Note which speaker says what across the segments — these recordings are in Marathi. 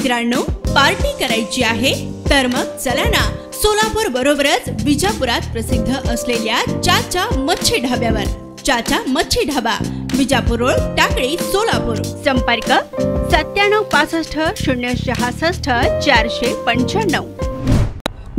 Speaker 1: मित्रांनो, पार्टी करायची आहे तर मग चला ना, सोलापूर बरोबरच विजापुरात प्रसिद्ध असलेल्या चाचा मच्छी ढाब्यावर। चाचा मच्छी ढाबा, विजापूर रोड, टाकळी, सोलापूर। संपर्क 9765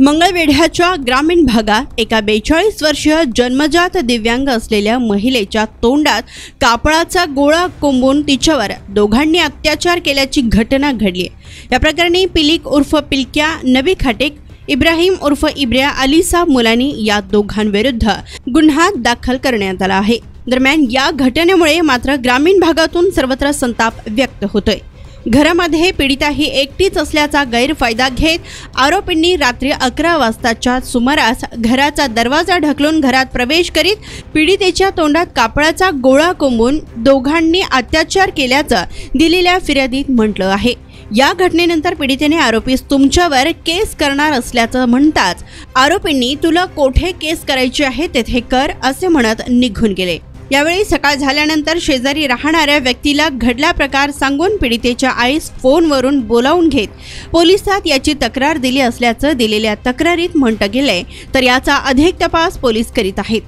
Speaker 1: मंगळवेढ्याच्या ग्रामीण भागात एका 42 वर्षीय जन्मजात दिव्यांग असलेल्या महिलेच्या तोंडात कापडाचा गोळा कोंबून तिच्यावर दोघांनी अत्याचार केल्याची घटना घडली। या प्रकरणी पिलिक उर्फ पिलक्या नबी खाटेक, इब्राहिम उर्फ इब्रिया अलीसा मुलानी या दोघांविरुद्ध गुन्हा दाखल करण्यात आला आहे। दरम्यान या घटनेमुळे मात्र ग्रामीण भागातून सर्वत्र संताप व्यक्त होतोय। घरामध्ये पीडिता ही एकटीच असल्याचा गैरफायदा घेत आरोपींनी रात्री 11 वाजताच्या सुमारास घराचा दरवाजा ढकलून घरात प्रवेश करीत पीडितेच्या तोंडात कापडाचा गोळा कोंबून दोघांनी अत्याचार केल्याचं दिलेल्या फिर्यादीत म्हटलं आहे। या घटनेनंतर पीडितेने आरोपीस तुमच्यावर केस करणार असल्याचं म्हणताच आरोपींनी तुला कोठे केस करायची आहे तेथे कर असे म्हणत निघून गेले। यावेळी सकाळ झाल्यानंतर शेजारी राहणाऱ्या व्यक्तीला घडला प्रकार सांगून पीडितेच्या आईस फोनवरून बोलावून घेत पोलिसात याची तक्रार दिली असल्याचं दिलेल्या तक्रारीत म्हटलं गेलंय। तर याचा अधिक तपास पोलीस करीत आहेत।